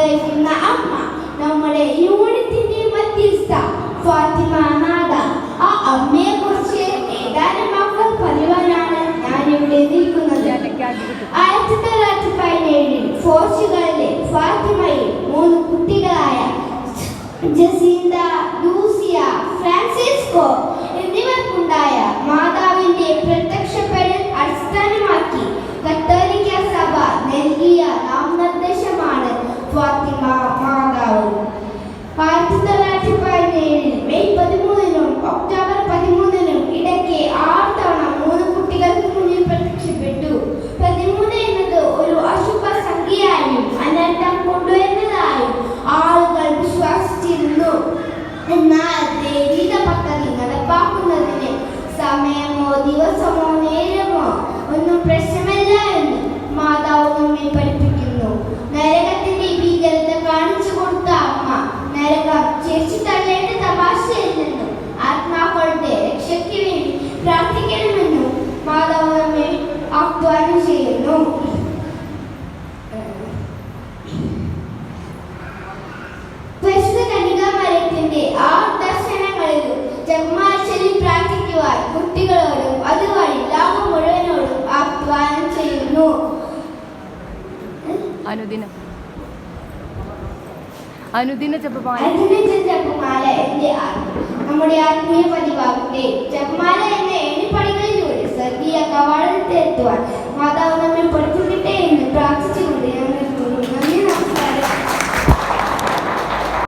ഉപയോഗിക്കുന്ന അമ്മ, നമ്മുടെ യൂണിറ്റിന്റെ മധ്യസ്ഥ ഫാത്തിമ നാദ. ആ അമ്മയെ കുറിച്ച് ഏതാനും വാക്കുകൾ പറയുവാനാണ് ഞാനിവിടെ നിൽക്കുന്നത്. 1917 പോർച്ചുഗലിലെ ഫാത്തിമയിൽ 3 കുട്ടികളായ ജസീന്ത, ലൂസിയ, ഫ്രാൻസിസ്കോ എന്നിവർക്കുണ്ടായ മാതാവിന്റെ പ്രത്യക്ഷപ്പെടൽ അടിസ്ഥാനമാക്കി കത്തോലിക്ക സഭ നൽകിയ നാമനിർദ്ദേശമാണ് ഫാത്തിമ മാതാവ്. 1917 മെയ് 13-നും ഒക്ടോബർ 13-നും ഇടയ്ക്ക് 6 തവണ 3 കുട്ടികൾക്ക് മുന്നിൽ പ്രത്യക്ഷപ്പെട്ടു. 13 എന്നത് ഒരു അശുഭ സംഖ്യയായും അനർത്ഥം കൊണ്ടുവരുന്നതായും ആളുകൾ വിശ്വസിച്ചിരുന്നു. എന്നാൽ ദൈവിക പദ്ധതി നടപ്പാക്കുന്നതിന് സമയമോ ദിവസമോ നേരമോ ഒന്നും പ്രശ്നമല്ല എന്ന് മാതാവ് നമ്മെ പഠിപ്പിക്കുന്നു. നരകത്തിന്റെ ഭീകരത കാണിച്ചു കൊടുത്ത അമ്മ നരകം ചേർച്ചു തള്ളേണ്ട തമാശയിൽ നിന്നും ആത്മാക്കളുടെ രക്ഷയ്ക്ക് വേണ്ടി പ്രാർത്ഥിക്കണമെന്നും മാതാവ് നമ്മെ ആഹ്വാനം ചെയ്യുന്നു. പ്രാർത്ഥിക്കുവാൻ കുട്ടികളോടും അതുവഴി ലോകം മുഴുവനോടും ആഹ്വാനം ചെയ്യുന്നു. അനുദിന ജപമാല നമ്മുടെ ആത്മീയ പതിവാകട്ടെ.